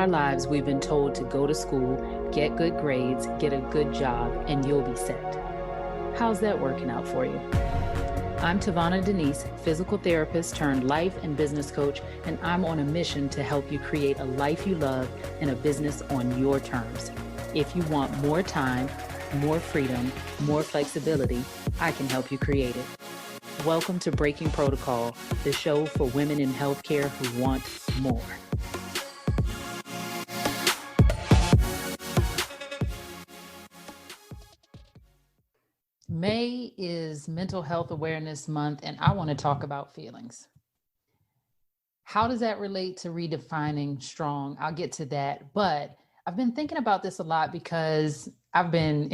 our lives, we've been told to go to school, get good grades, get a good job, and you'll be set. How's that working out for you? I'm TaVona Denise, physical therapist turned life and business coach, and I'm on a mission to help you create a life you love and a business on your terms. If you want more time, more freedom, more flexibility, I can help you create it. Welcome to Breaking Protocol, the show for women in healthcare who want more. May is Mental Health Awareness Month, and I want to talk about feelings. How does that relate to redefining strong? I'll get to that, but I've been thinking about this a lot because I've been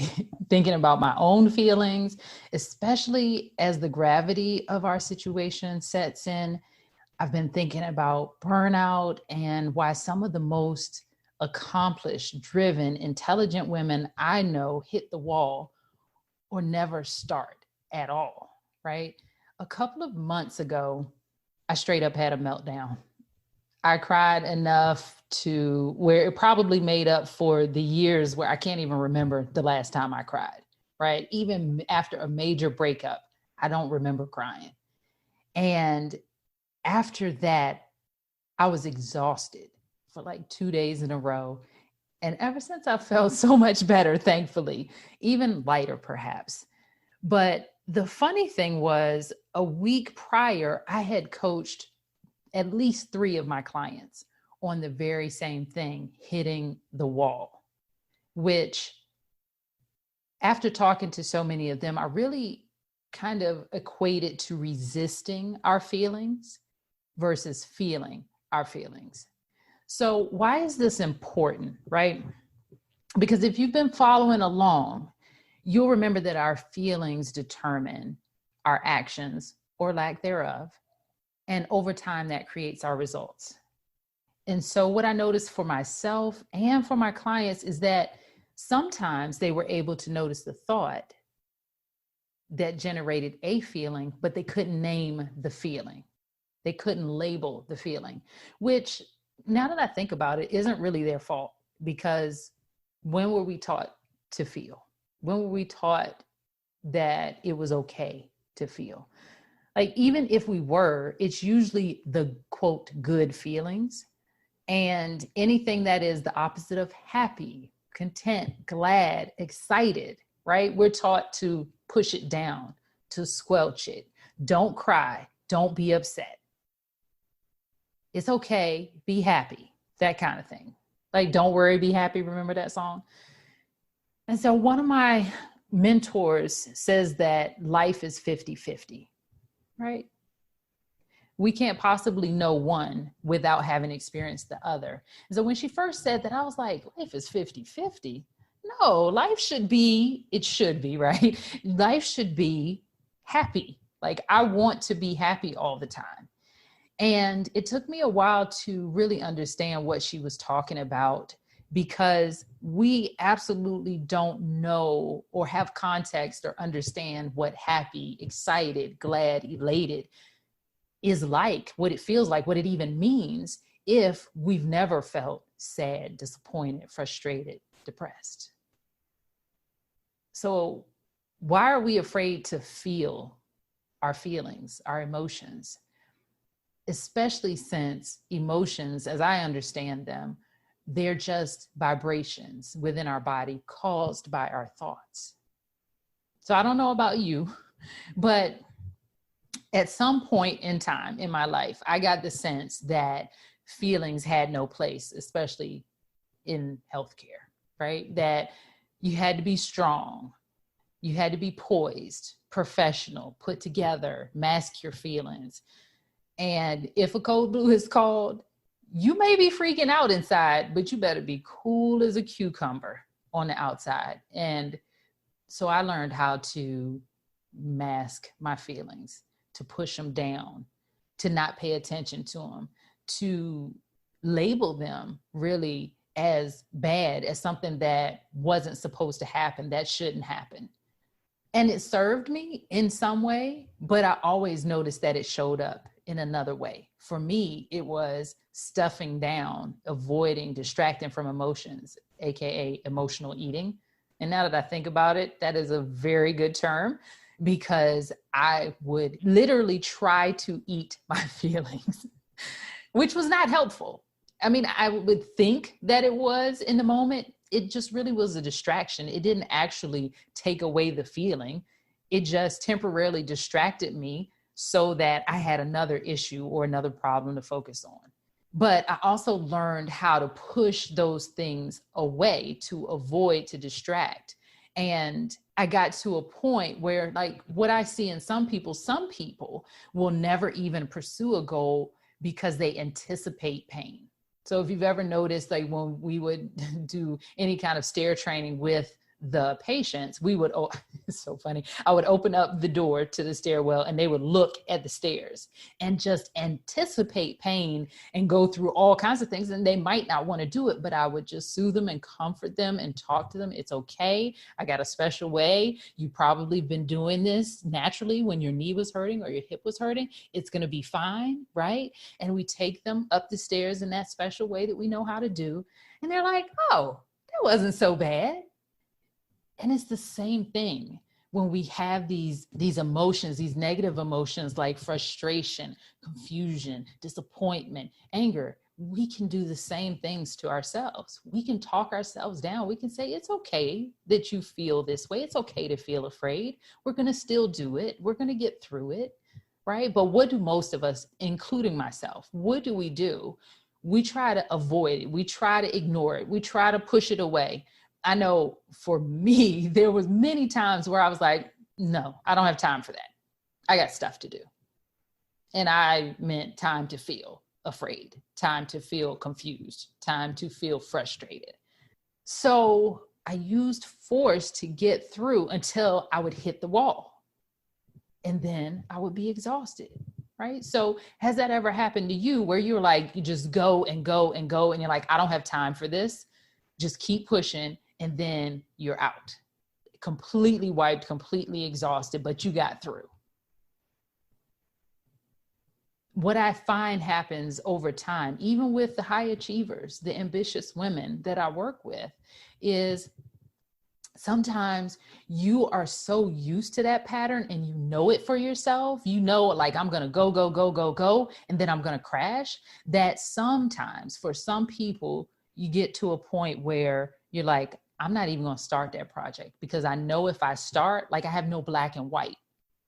thinking about my own feelings, especially as the gravity of our situation sets in. I've been thinking about burnout and why some of the most accomplished, driven, intelligent women I know hit the wall or never start at all, right? A couple of months ago, I straight up had a meltdown. I cried enough to where it probably made up for the years where I can't even remember the last time I cried, right? Even after a major breakup, I don't remember crying. And after that, I was exhausted for like 2 days in a row. And ever since, I felt so much better, thankfully, even lighter perhaps. But the funny thing was, a week prior, I had coached at least 3 of my clients on the very same thing, hitting the wall, which after talking to so many of them, I really kind of equated to resisting our feelings versus feeling our feelings. So why is this important, right? Because if you've been following along, you'll remember that our feelings determine our actions or lack thereof. And over time, that creates our results. And so what I noticed for myself and for my clients is that sometimes they were able to notice the thought that generated a feeling, but they couldn't name the feeling. They couldn't label the feeling, which now that I think about it, isn't really their fault, because when were we taught to feel? When were we taught that it was okay to feel? Like, even if we were, it's usually the quote, good feelings. And anything that is the opposite of happy, content, glad, excited, right? We're taught to push it down, to squelch it. Don't cry. Don't be upset. It's okay, be happy, that kind of thing. Like, don't worry, be happy. Remember that song? And so one of my mentors says that life is 50-50, right? We can't possibly know one without having experienced the other. And so when she first said that, I was like, life is 50-50. No, life should be, it should be, right? Life should be happy. Like, I want to be happy all the time. And it took me a while to really understand what she was talking about, because we absolutely don't know or have context or understand what happy, excited, glad, elated is like, what it feels like, what it even means, if we've never felt sad, disappointed, frustrated, depressed. So why are we afraid to feel our feelings, our emotions? Especially since emotions, as I understand them, they're just vibrations within our body caused by our thoughts. So I don't know about you, but at some point in time in my life, I got the sense that feelings had no place, especially in healthcare, right? That you had to be strong, you had to be poised, professional, put together, mask your feelings. And if a cold blue is called, you may be freaking out inside, but you better be cool as a cucumber on the outside. And so I learned how to mask my feelings, to push them down, to not pay attention to them, to label them really as bad, as something that wasn't supposed to happen, that shouldn't happen. And it served me in some way, but I always noticed that it showed up in another way. For me, it was stuffing down, avoiding, distracting from emotions, AKA emotional eating. And now that I think about it, that is a very good term, because I would literally try to eat my feelings, which was not helpful. I mean, I would think that it was in the moment. It just really was a distraction. It didn't actually take away the feeling. It just temporarily distracted me so that I had another issue or another problem to focus on. But I also learned how to push those things away, to avoid, to distract. And I got to a point where, like, what I see in some people will never even pursue a goal because they anticipate pain. So if you've ever noticed, like when we would do any kind of stair training with the patients, we would, it's so funny. I would open up the door to the stairwell and they would look at the stairs and just anticipate pain and go through all kinds of things. And they might not want to do it, but I would just soothe them and comfort them and talk to them. It's okay. I got a special way. You probably been doing this naturally when your knee was hurting or your hip was hurting. It's going to be fine, right? And we take them up the stairs in that special way that we know how to do. And they're like, oh, that wasn't so bad. And it's the same thing when we have these emotions, these negative emotions like frustration, confusion, disappointment, anger. We can do the same things to ourselves. We can talk ourselves down. We can say, it's okay that you feel this way. It's okay to feel afraid. We're going to still do it. We're going to get through it, right? But what do most of us, including myself, what do? We try to avoid it. We try to ignore it. We try to push it away. I know for me, there was many times where I was like, no, I don't have time for that. I got stuff to do. And I meant time to feel afraid, time to feel confused, time to feel frustrated. So I used force to get through until I would hit the wall. And then I would be exhausted, right? So has that ever happened to you where you're like, you just go and go and go and you're like, I don't have time for this. Just keep pushing. And then you're out, completely wiped, completely exhausted, but you got through. What I find happens over time, even with the high achievers, the ambitious women that I work with, is sometimes you are so used to that pattern and you know it for yourself. You know, like, I'm going to go, go, go, go, go, and then I'm going to crash. That sometimes for some people, you get to a point where you're like, I'm not even going to start that project because I know if I start, like, I have no black and white.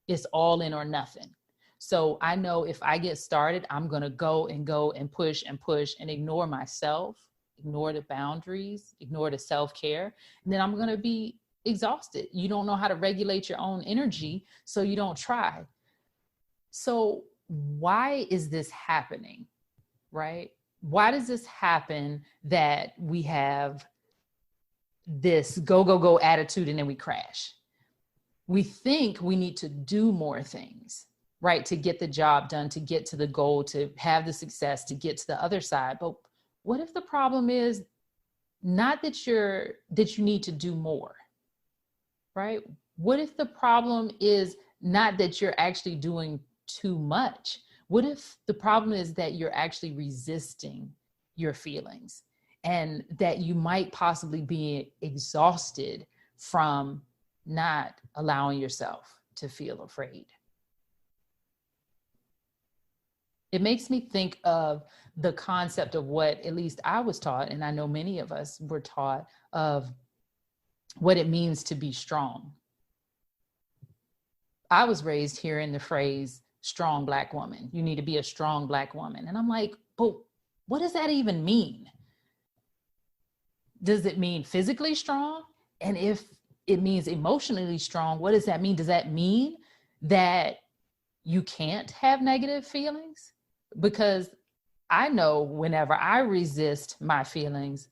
It's all in or nothing. So I know if I get started, I'm going to go and push and ignore myself, ignore the boundaries, ignore the self-care. And then I'm going to be exhausted. You don't know how to regulate your own energy, so you don't try. So why is this happening, right? Why does this happen that we have this go, go, go attitude and then we crash? We think we need to do more things, right? To get the job done, to get to the goal, to have the success, to get to the other side. But what if the problem is not that you need to do more, right? What if the problem is not that you're actually doing too much? What if the problem is that you're actually resisting your feelings and that you might possibly be exhausted from not allowing yourself to feel afraid? It makes me think of the concept of what at least I was taught, and I know many of us were taught, of what it means to be strong. I was raised hearing the phrase strong Black woman. You need to be a strong Black woman. And I'm like, but what does that even mean? Does it mean physically strong? And if it means emotionally strong, what does that mean? Does that mean that you can't have negative feelings? Because I know whenever I resist my feelings,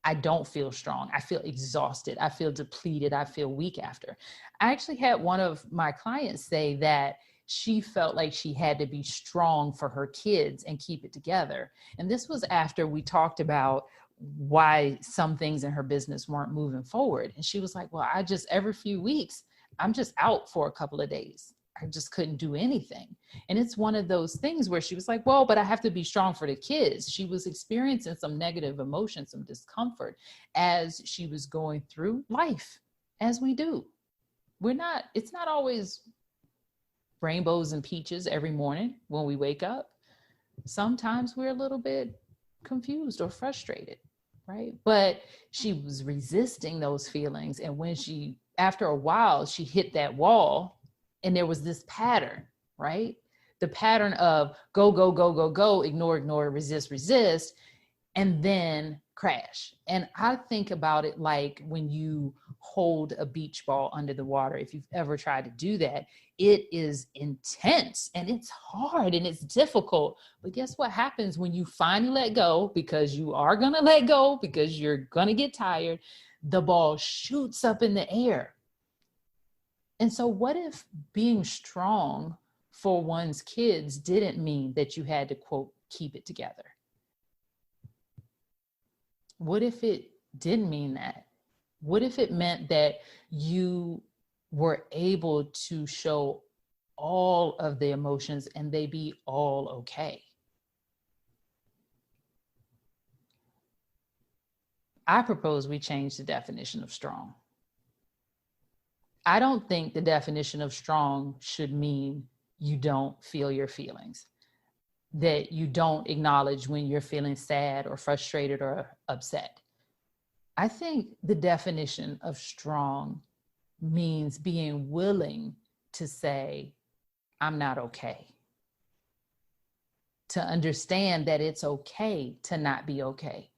I don't feel strong. I feel exhausted. I feel depleted. I feel weak after. I actually had one of my clients say that she felt like she had to be strong for her kids and keep it together. And this was after we talked about why some things in her business weren't moving forward. And she was like, well, every few weeks, I'm just out for a couple of days. I just couldn't do anything. And it's one of those things where she was like, well, but I have to be strong for the kids. She was experiencing some negative emotion, some discomfort as she was going through life, as we do. It's not always rainbows and peaches every morning when we wake up. Sometimes we're a little bit confused or frustrated, right? But she was resisting those feelings. And when after a while, she hit that wall and there was this pattern, right? The pattern of go, go, go, go, go, ignore, ignore, resist, resist, and then crash. And I think about it like when you hold a beach ball under the water. If you've ever tried to do that, it is intense and it's hard and it's difficult. But guess what happens when you finally let go? Because you are going to let go, because you're going to get tired. The ball shoots up in the air. And so what if being strong for one's kids didn't mean that you had to, quote, keep it together? What if it didn't mean that? What if it meant that you were able to show all of the emotions and they be all okay? I propose we change the definition of strong. I don't think the definition of strong should mean you don't feel your feelings, that you don't acknowledge when you're feeling sad or frustrated or upset. I think the definition of strong means being willing to say, I'm not okay. To understand that it's okay to not be okay.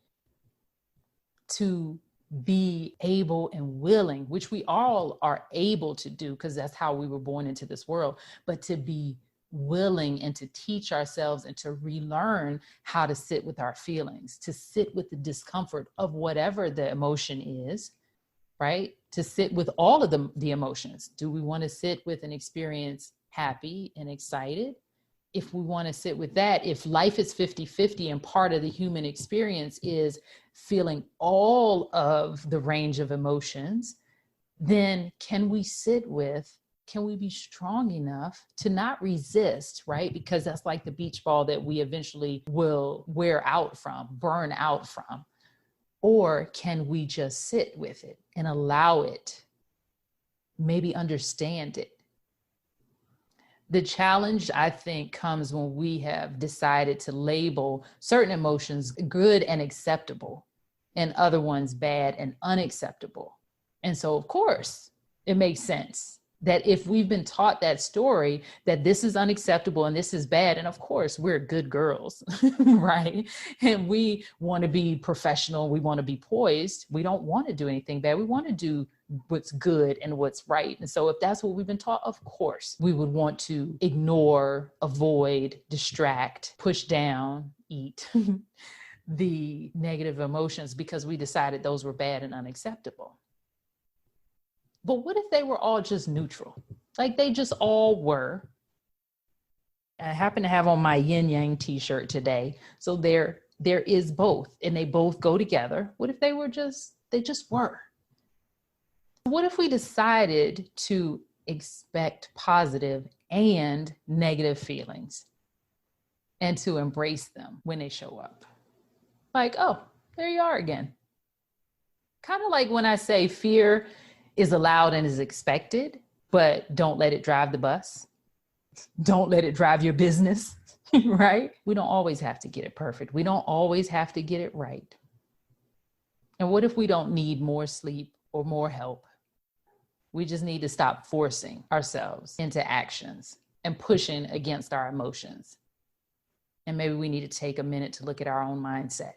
To be able and willing, which we all are able to do because that's how we were born into this world, but to be willing and to teach ourselves and to relearn how to sit with our feelings, to sit with the discomfort of whatever the emotion is, right? To sit with all of the emotions. Do we want to sit with an experience happy and excited? If we want to sit with that, if life is 50-50 and part of the human experience is feeling all of the range of emotions, then can we be strong enough to not resist, right? Because that's like the beach ball that we eventually will burn out from. Or can we just sit with it and allow it, maybe understand it? The challenge, I think, comes when we have decided to label certain emotions good and acceptable and other ones bad and unacceptable. And so, of course, it makes sense that if we've been taught that story, that this is unacceptable and this is bad, and of course, we're good girls, right? And we want to be professional, we want to be poised, we don't want to do anything bad, we want to do what's good and what's right. And so if that's what we've been taught, of course, we would want to ignore, avoid, distract, push down, eat the negative emotions because we decided those were bad and unacceptable. But what if they were all just neutral? Like they just all were. I happen to have on my yin yang t-shirt today. So there is both and they both go together. What if they just were? What if we decided to expect positive and negative feelings and to embrace them when they show up? Like, oh, there you are again. Kind of like when I say fear is allowed and is expected, but don't let it drive the bus. Don't let it drive your business, right? We don't always have to get it perfect. We don't always have to get it right. And what if we don't need more sleep or more help? We just need to stop forcing ourselves into actions and pushing against our emotions. And maybe we need to take a minute to look at our own mindset.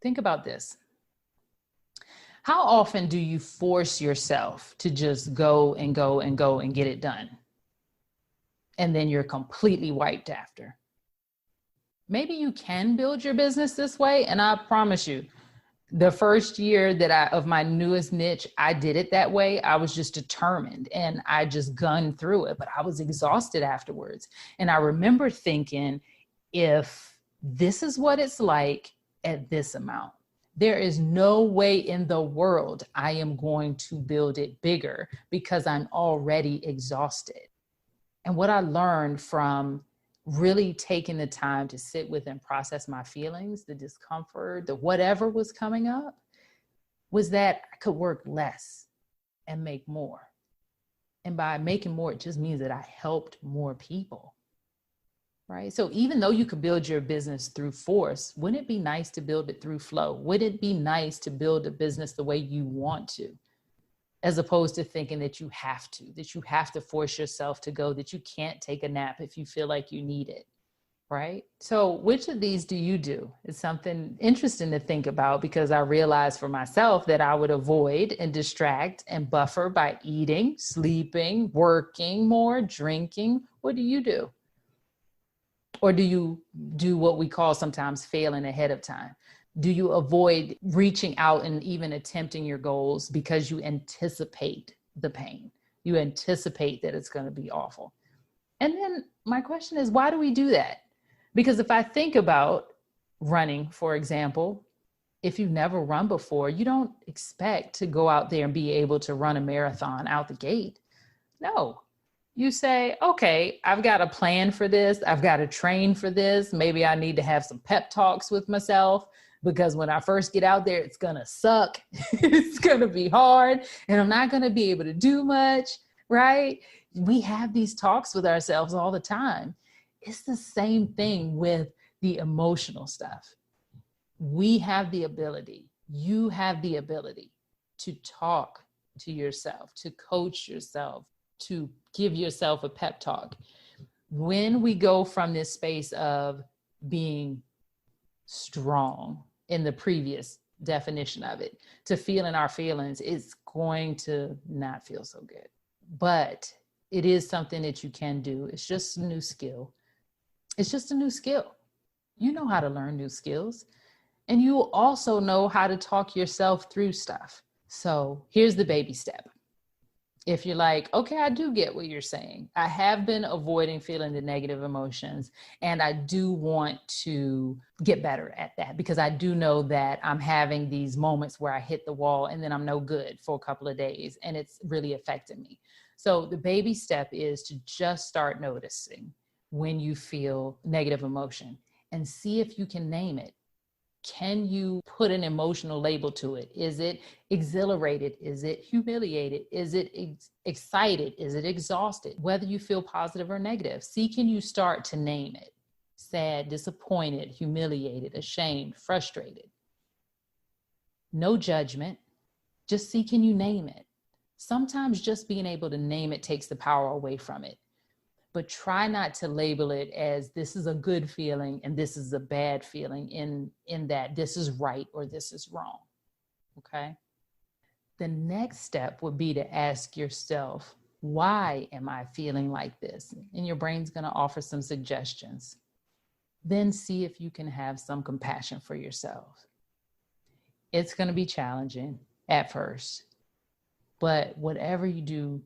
Think about this. How often do you force yourself to just go and go and go and get it done? And then you're completely wiped after. Maybe you can build your business this way. And I promise you, the first year of my newest niche, I did it that way. I was just determined and I just gunned through it, but I was exhausted afterwards. And I remember thinking, if this is what it's like at this amount, There is no way in the world I am going to build it bigger because I'm already exhausted. And what I learned from really taking the time to sit with and process my feelings, the discomfort, the whatever was coming up, was that I could work less and make more. And by making more, it just means that I helped more people. Right? So even though you could build your business through force, wouldn't it be nice to build it through flow? Would it be nice to build a business the way you want to, as opposed to thinking that you have to force yourself to go, that you can't take a nap if you feel like you need it, right? So which of these do you do? It's something interesting to think about, because I realized for myself that I would avoid and distract and buffer by eating, sleeping, working more, drinking. What do you do? Or do you do what we call sometimes failing ahead of time? Do you avoid reaching out and even attempting your goals because you anticipate the pain? You anticipate that it's going to be awful. And then my question is, why do we do that? Because if I think about running, for example, if you've never run before, you don't expect to go out there and be able to run a marathon out the gate. No. You say, okay, I've got a plan for this. I've got to train for this. Maybe I need to have some pep talks with myself, because when I first get out there, it's going to suck. It's going to be hard, and I'm not going to be able to do much, right? We have these talks with ourselves all the time. It's the same thing with the emotional stuff. We have the ability, you have the ability to talk to yourself, to coach yourself, to give yourself a pep talk. When we go from this space of being strong in the previous definition of it to feeling our feelings, it's going to not feel so good. But it is something that you can do. It's just a new skill. It's just a new skill. You know how to learn new skills, and you also know how to talk yourself through stuff. So here's the baby step. If you're like, okay, I do get what you're saying. I have been avoiding feeling the negative emotions, and I do want to get better at that, because I do know that I'm having these moments where I hit the wall and then I'm no good for a couple of days, and it's really affecting me. So the baby step is to just start noticing when you feel negative emotion and see if you can name it. Can you put an emotional label to it? Is it exhilarated? Is it humiliated? Is it excited? Is it exhausted? Whether you feel positive or negative, see, can you start to name it? Sad, disappointed, humiliated, ashamed, frustrated. No judgment. Just see, can you name it? Sometimes just being able to name it takes the power away from it. But try not to label it as this is a good feeling and this is a bad feeling, in that this is right or this is wrong, okay? The next step would be to ask yourself, why am I feeling like this? And your brain's gonna offer some suggestions. Then see if you can have some compassion for yourself. It's gonna be challenging at first, but whatever you do,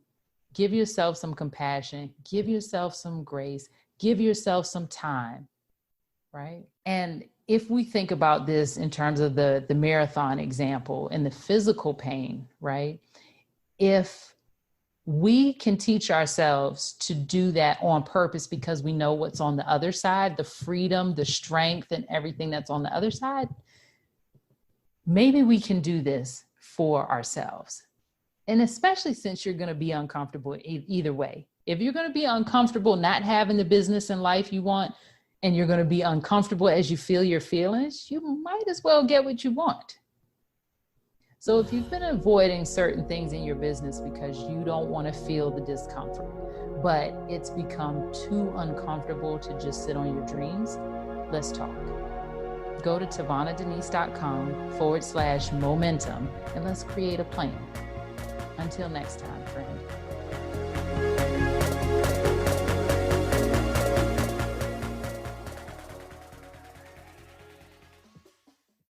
give yourself some compassion, give yourself some grace, give yourself some time, right? And if we think about this in terms of the marathon example and the physical pain, right? If we can teach ourselves to do that on purpose because we know what's on the other side, the freedom, the strength, and everything that's on the other side, maybe we can do this for ourselves. And especially since you're going to be uncomfortable either way. If you're going to be uncomfortable not having the business and life you want, and you're going to be uncomfortable as you feel your feelings, you might as well get what you want. So if you've been avoiding certain things in your business because you don't want to feel the discomfort, but it's become too uncomfortable to just sit on your dreams, let's talk. Go to TaVonaDenise.com/momentum and let's create a plan. Until next time, friend.